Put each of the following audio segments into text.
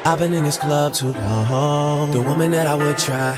I've been in this club too long. The woman that I would try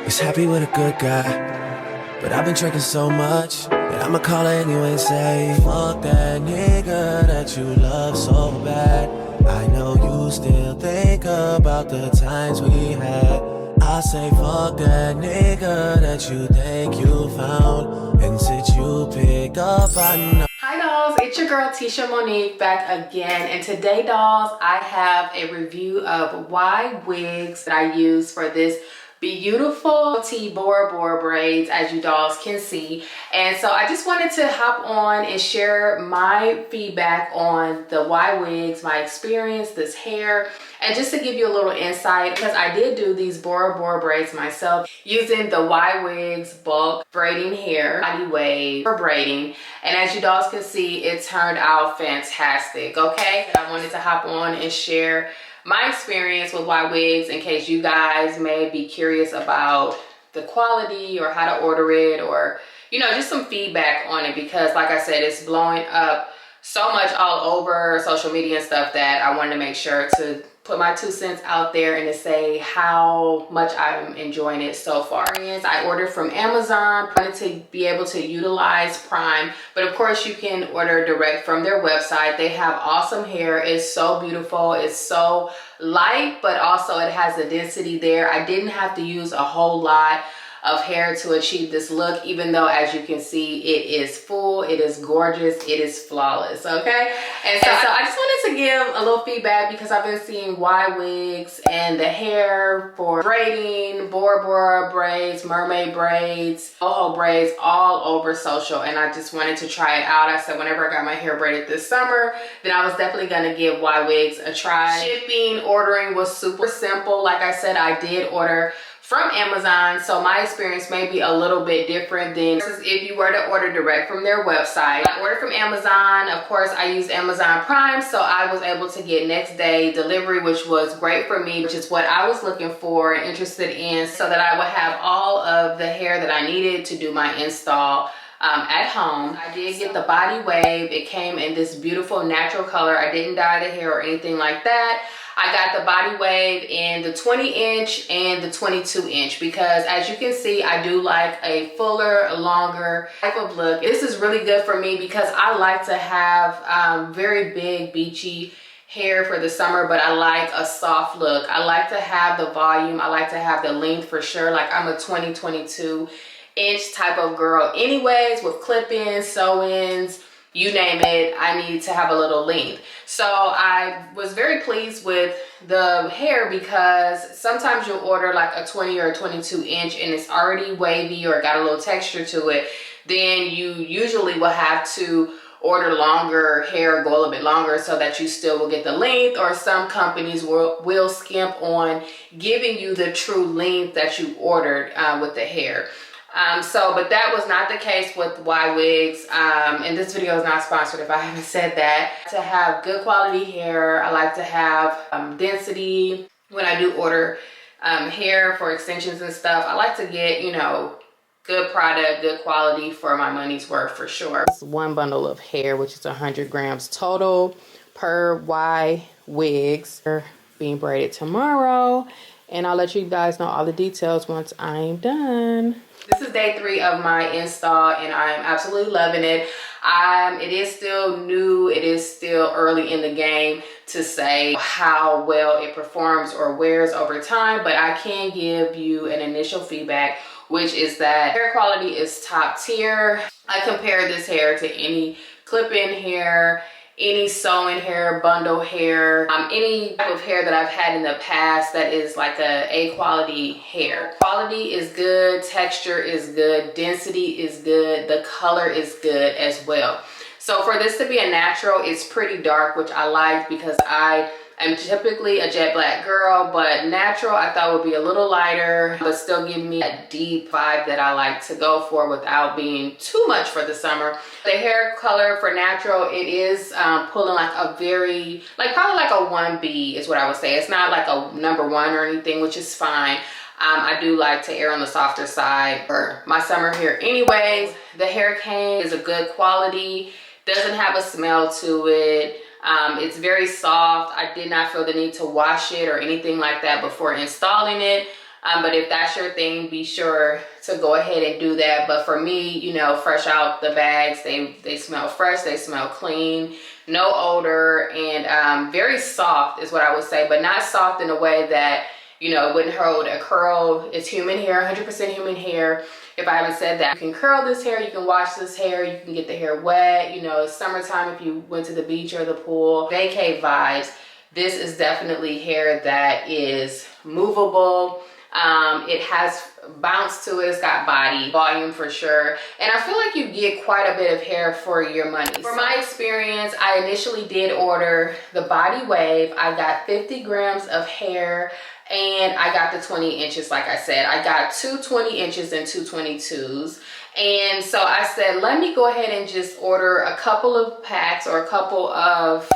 is happy with a good guy, but I've been drinking so much that I'ma call her anyway and say, fuck that nigga that you love so bad. I know you still think about the times we had. I say fuck that nigga that you think you found, and since you pick up, I know. Hi dolls, it's your girl Teshiamonique back again, and today dolls I have a review of Ywigs that I use for this beautiful Bora Bora braids, as you dolls can see. And so I just wanted to hop on and share my feedback on the Ywigs, my experience, this hair, and just to give you a little insight, because I did do these Bora Bora braids myself using the Ywigs bulk braiding hair body wave for braiding. And as you dolls can see, it turned out fantastic. Okay, I wanted to hop on and share my experience with Ywigs in case you guys may be curious about the quality or how to order it, or you know, just some feedback on it, because like I said, it's blowing up so much all over social media and stuff that I wanted to make sure to put my 2 cents out there and to say how much I'm enjoying it so far. I ordered from Amazon. I wanted to be able to utilize Prime, but of course you can order direct from their website. They have awesome hair. It's so beautiful. It's so light, but also it has the density there. I didn't have to use a whole lot of hair to achieve this look, even though as you can see, it is full, it is gorgeous, it is flawless. Okay, and so I just wanted to give a little feedback because I've been seeing Ywigs and the hair for braiding, Bora Bora braids, mermaid braids, boho braids all over social, and I just wanted to try it out. I said whenever I got my hair braided this summer, then I was definitely gonna give Ywigs a try. Shipping, ordering was super simple. Like I said, I did order from Amazon, so my experience may be a little bit different than if you were to order direct from their website. I ordered from Amazon. Of course, I use Amazon Prime, so I was able to get next day delivery, which was great for me, which is what I was looking for and interested in, so that I would have all of the hair that I needed to do my install at home. I did get the body wave. It came in this beautiful natural color. I didn't dye the hair or anything like that. I got the body wave in the 20-inch and the 22-inch because as you can see, I do like a fuller, longer type of look. This is really good for me because I like to have very big, beachy hair for the summer, but I like a soft look. I like to have the volume. I like to have the length for sure. Like I'm a 22-inch type of girl anyways, with clip-ins, sew-ins, you name it, I need to have a little length. So I was very pleased with the hair because sometimes you'll order like a 20 or a 22-inch and it's already wavy or got a little texture to it. Then you usually will have to order longer hair, go a little bit longer so that you still will get the length, or some companies will skimp on giving you the true length that you ordered with the hair. But that was not the case with Ywigs, and this video is not sponsored if I haven't said that. To have good quality hair, I like to have density. When I do order hair for extensions and stuff, I like to get, you know, good product, good quality for my money's worth for sure. It's one bundle of hair, which is 100 grams total per Ywigs. They're being braided tomorrow, and I'll let you guys know all the details once I'm done. This is day 3 of my install and I'm absolutely loving it. It is still new. It is still early in the game to say how well it performs or wears over time, but I can give you an initial feedback, which is that hair quality is top tier. I compare this hair to any clip-in hair, any sew-in hair, bundle hair, any type of hair that I've had in the past that is like a quality hair. Quality is good, texture is good, density is good, the color is good as well. So for this to be a natural, it's pretty dark, which I like because I am typically a jet black girl, but natural I thought would be a little lighter, but still give me that deep vibe that I like to go for without being too much for the summer. The hair color for natural, it is pulling like a very, probably like a 1B is what I would say. It's not like a number 1 or anything, which is fine. I do like to err on the softer side for my summer hair anyways. The hair cane is a good quality, doesn't have a smell to it. It's very soft. I did not feel the need to wash it or anything like that before installing it. But if that's your thing, be sure to go ahead and do that. But for me, you know, fresh out the bags, they smell fresh, they smell clean, no odor, and very soft is what I would say, but not soft in a way that, you know, it wouldn't hold a curl. It's human hair, 100% human hair. If I haven't said that, you can curl this hair, you can wash this hair, you can get the hair wet. You know, it's summertime if you went to the beach or the pool. Vacay vibes. This is definitely hair that is movable. It has bounce to it, it's got body, volume for sure. And I feel like you get quite a bit of hair for your money. For my experience, I initially did order the body wave. I got 50 grams of hair and I got the 20 inches, like I said. I got two 20 inches and two 22s. And so I said, let me go ahead and just order a couple of packs or a couple of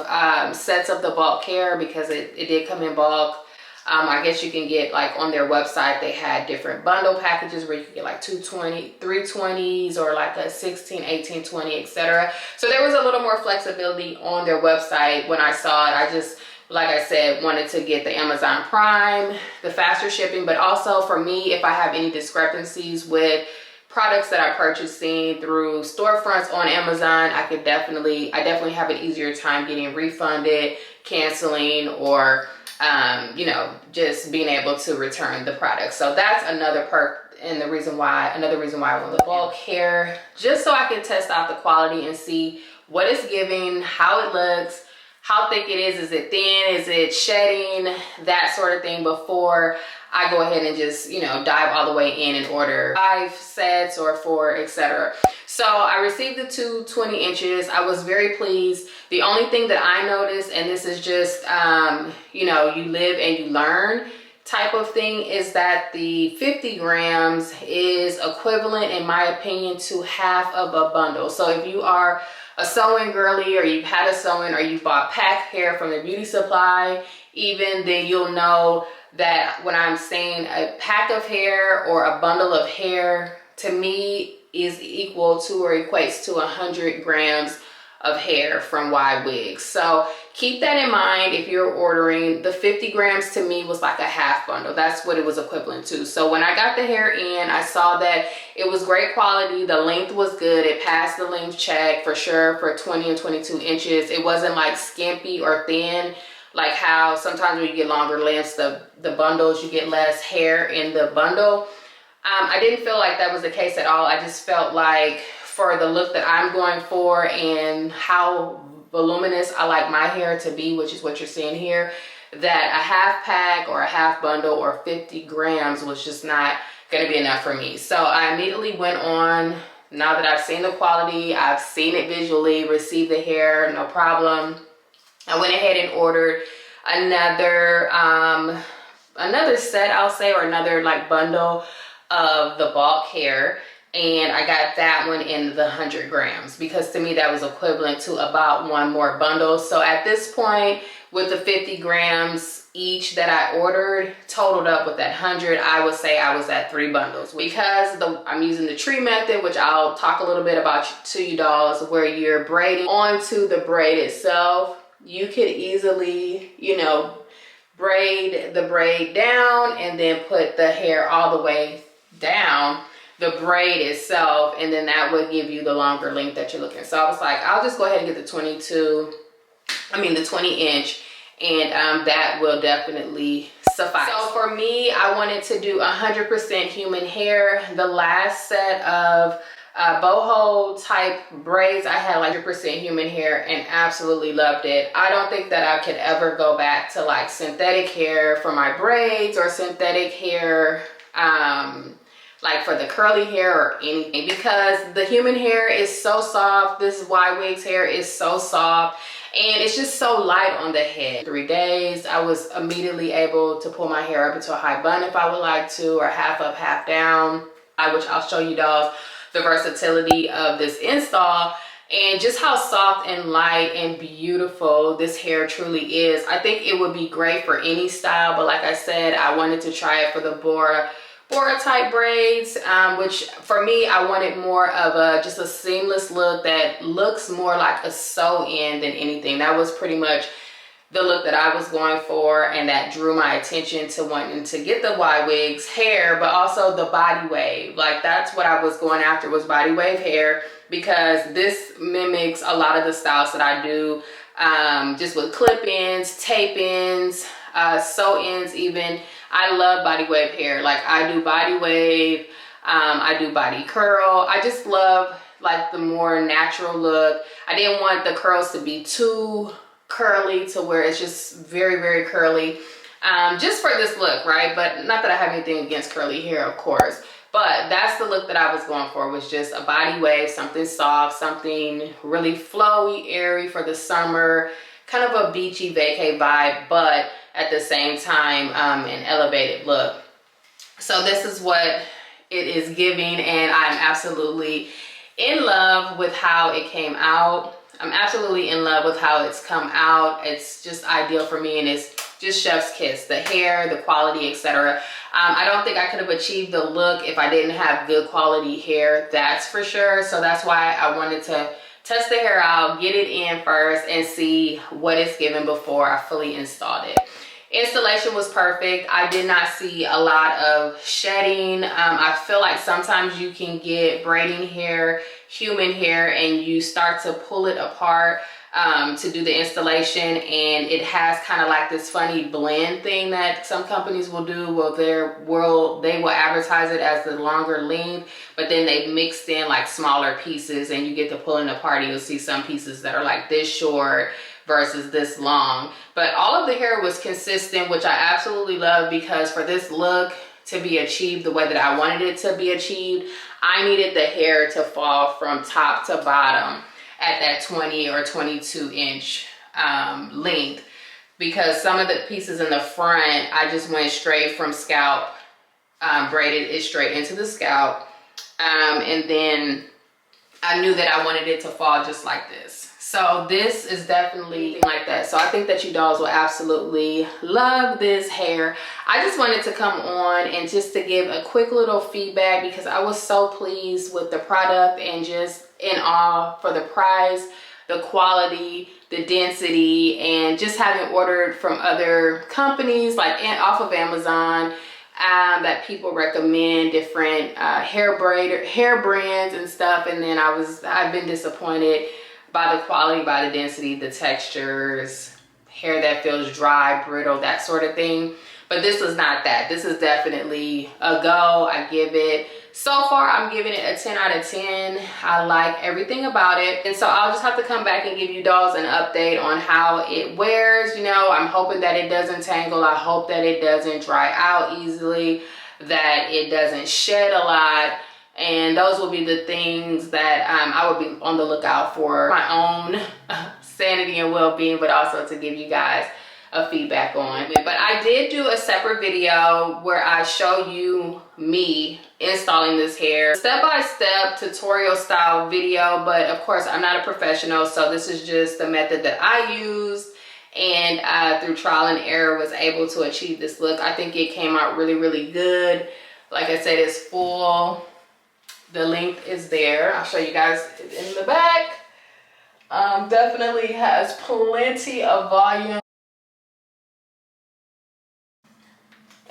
sets of the bulk hair because it did come in bulk. I guess you can get, like, on their website, they had different bundle packages where you can get like 220, 320s or like a 16, 18, 20, etc. So there was a little more flexibility on their website when I saw it. I just, like I said, wanted to get the Amazon Prime, the faster shipping, but also for me, if I have any discrepancies with products that I'm purchasing through storefronts on Amazon, I definitely have an easier time getting refunded, canceling, or you know, just being able to return the product. So that's another perk and another reason why I want the bulk hair, just so I can test out the quality and see what it's giving, how it looks, how thick it is it thin, is it shedding, that sort of thing, before I go ahead and just, you know, dive all the way in and order 5 sets or 4, etc. So I received the two 20 inches. I was very pleased. The only thing that I noticed, and this is just, you know, you live and you learn type of thing, is that the 50 grams is equivalent, in my opinion, to half of a bundle. So if you are a sewing girly, or you've had a sewing, or you bought pack hair from the beauty supply, even, then you'll know that when I'm saying a pack of hair or a bundle of hair, to me is equal to or equates to 100 grams of hair from Ywigs. So keep that in mind if you're ordering. The 50 grams to me was like a half bundle. That's what it was equivalent to. So when I got the hair in, I saw that it was great quality. The length was good. It passed the length check for sure for 20 and 22 inches. It wasn't like skimpy or thin, like how sometimes when you get longer lengths, the bundles, you get less hair in the bundle. I didn't feel like that was the case at all. I just felt like, for the look that I'm going for and how voluminous I like my hair to be, which is what you're seeing here, that a half pack or a half bundle or 50 grams was just not going to be enough for me. So I immediately went on, now that I've seen the quality, I've seen it visually, received the hair, no problem. I went ahead and ordered another set, I'll say, or another like bundle of the bulk hair. And I got that one in the 100 grams because to me that was equivalent to about one more bundle. So at this point, with the 50 grams each that I ordered, totaled up with that 100, I would say I was at 3 bundles. Because I'm using the tree method, which I'll talk a little bit about to you dolls, where you're braiding onto the braid itself. You could easily, you know, braid the braid down and then put the hair all the way down the braid itself, and then that would give you the longer length that you're looking. So I was like, I'll just go ahead and get the 20 inch, and that will definitely suffice. So for me, I wanted to do 100% human hair. The last set of boho type braids, I had like 100% human hair and absolutely loved it. I don't think that I could ever go back to like synthetic hair for my braids, or synthetic hair like for the curly hair or anything, because the human hair is so soft. This Ywigs hair is so soft and it's just so light on the head. 3 days, I was immediately able to pull my hair up into a high bun if I would like to, or half up, half down, which I'll show you dolls the versatility of this install and just how soft and light and beautiful this hair truly is. I think it would be great for any style, but like I said, I wanted to try it for the Bora Bora type braids, which for me, I wanted more of a just a seamless look that looks more like a sew-in than anything. That was pretty much the look that I was going for, and that drew my attention to wanting to get the Ywigs hair, but also the body wave. Like, that's what I was going after, was body wave hair, because this mimics a lot of the styles that I do, just with clip-ins, tape-ins, sew-ins even. I love body wave hair. Like, I do body wave, I do body curl. I just love like the more natural look. I didn't want the curls to be too curly to where it's just very, very curly, just for this look, right? But not that I have anything against curly hair, of course, but that's the look that I was going for, was just a body wave, something soft, something really flowy, airy for the summer, kind of a beachy vacay vibe, but at the same time an elevated look. So this is what it is giving, and I'm absolutely in love with how it came out. I'm absolutely in love with how it's come out. It's just ideal for me, and it's just chef's kiss. The hair, the quality, etc. I don't think I could have achieved the look if I didn't have good quality hair, that's for sure. So that's why I wanted to test the hair out, get it in first, and see what it's given before I fully installed it. Installation was perfect. I did not see a lot of shedding. I feel like sometimes you can get braiding hair, human hair, and you start to pull it apart to do the installation, and it has kind of like this funny blend thing that some companies will do. Well, they will advertise it as the longer length, but then they mixed in like smaller pieces, and you get to pulling apart. You'll see some pieces that are like this short versus this long, but all of the hair was consistent, which I absolutely love, because for this look to be achieved the way that I wanted it to be achieved, I needed the hair to fall from top to bottom at that 20 or 22 inch length, because some of the pieces in the front, I just went straight from scalp, braided it straight into the scalp, and then I knew that I wanted it to fall just like this. So this is definitely like that. So I think that you dolls will absolutely love this hair. I just wanted to come on and just to give a quick little feedback, because I was so pleased with the product and just in awe for the price, the quality, the density, and just having ordered from other companies like off of Amazon, that people recommend different hair brands and stuff, and then I've been disappointed by the quality, by the density, the textures, hair that feels dry, brittle, that sort of thing. But this is not that. This is definitely a go. I give it, so far I'm giving it a 10 out of 10. I like everything about it. And so I'll just have to come back and give you dolls an update on how it wears. You know, I'm hoping that it doesn't tangle. I hope that it doesn't dry out easily, that it doesn't shed a lot. And those will be the things that I will be on the lookout for my own sanity and well-being, but also to give you guys a feedback on. But I did do a separate video where I show you me installing this hair, step-by-step tutorial style video, but of course I'm not a professional, so this is just the method that I used, and through trial and error was able to achieve this look. I think it came out really, really good. Like I said, it's full. The length is there. I'll show you guys in the back. Definitely has plenty of volume.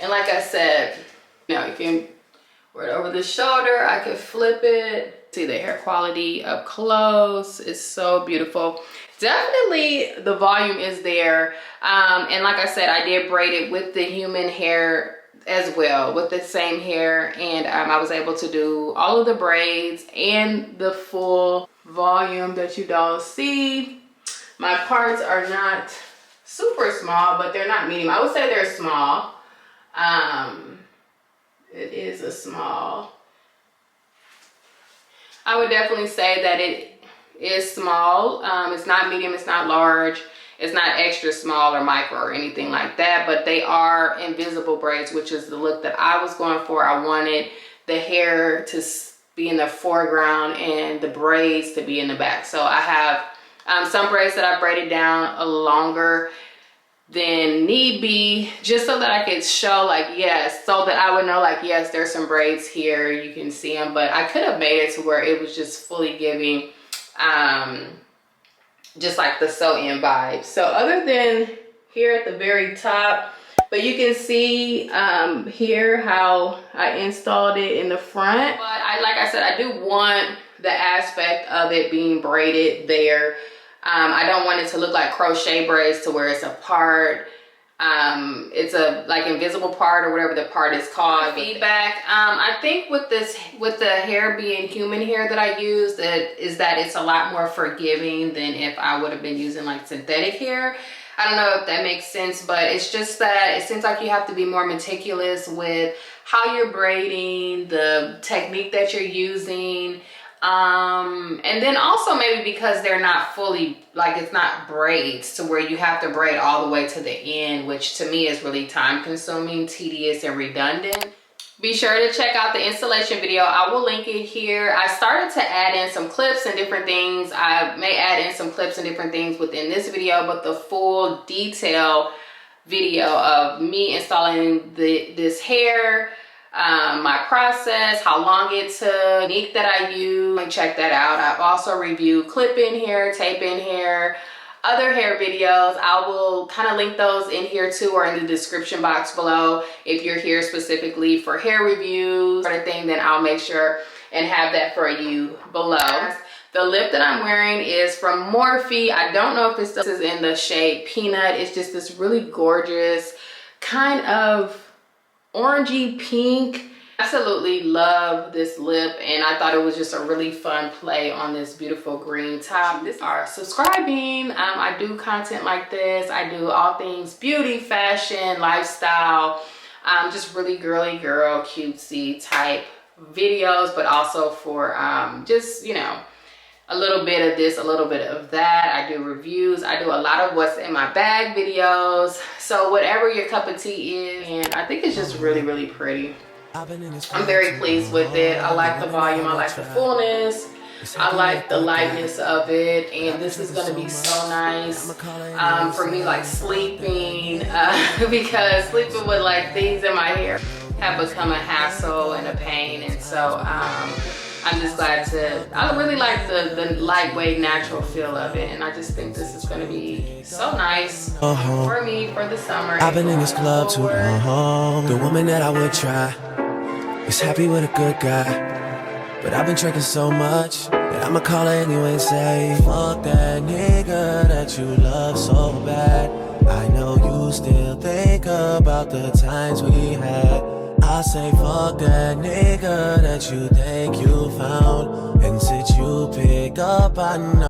And like I said, you know, you can wear it over the shoulder. I could flip it. See the hair quality up close. It's so beautiful. Definitely the volume is there. And like I said, I did braid it with the human hair as well, with the same hair, and I was able to do all of the braids and the full volume that you dolls see. My parts are not super small, but they're not medium. I would say they're small. It is a small. I would definitely say that it is small. It's not medium, it's not large. It's not extra small or micro or anything like that, but they are invisible braids, which is the look that I was going for. I wanted the hair to be in the foreground and the braids to be in the back. So I have some braids that I braided down a longer than need be, just so that I could show like, yes, so that I would know like, yes, there's some braids here, you can see them. But I could have made it to where it was just fully giving just like the sew-in vibe. So other than here at the very top, but you can see here how I installed it in the front. But like I said, I do want the aspect of it being braided there. I don't want it to look like crochet braids to where it's a part. It's a like invisible part or whatever the part is called. Feedback. I think with the hair being human hair that I used, that it's a lot more forgiving than if I would have been using like synthetic hair. I don't know if that makes sense, but it's just that it seems like you have to be more meticulous with how you're braiding, the technique that you're using. And then also maybe because they're not fully, like it's not braids to where you have to braid all the way to the end, which to me is really time consuming, tedious, and redundant. Be sure to check out the installation video. I will link it here. I started to add in some clips and different things. I may add in some clips and different things within this video, but the full detail video of me installing this hair, my process, how long it took, technique that I use, check that out. I've also reviewed clip-in hair, tape-in hair, other hair videos. I will kind of link those in here too, or in the description box below. If you're here specifically for hair reviews or anything, then I'll make sure and have that for you below. The lip that I'm wearing is from Morphe. I don't know if this is in the shade Peanut. It's just this really gorgeous kind of orangey pink. Absolutely love this lip, and I thought it was just a really fun play on this beautiful green top. If you are subscribing, I do content like this. I do all things beauty, fashion, lifestyle, just really girly girl, cutesy type videos, but also for just, you know, a little bit of this, a little bit of that. I do reviews. I do a lot of what's in my bag videos. So whatever your cup of tea is, and I think it's just really, really pretty. I'm very pleased with it. I like the volume. I like the fullness. I like the lightness of it, and this is gonna be so nice for me, like sleeping, because sleeping with like things in my hair have become a hassle and a pain, and so I'm just glad I really like the lightweight natural feel of it, and I just think this is gonna be so nice for me for the summer. I've been in this club too long. The woman that I would try is happy with a good guy, but I've been drinking so much that I'ma call her anyway and say, fuck that nigga that you love so bad. I know you still think about the times we had. I say fuck that nigga that you think you found, and since you picked up, I know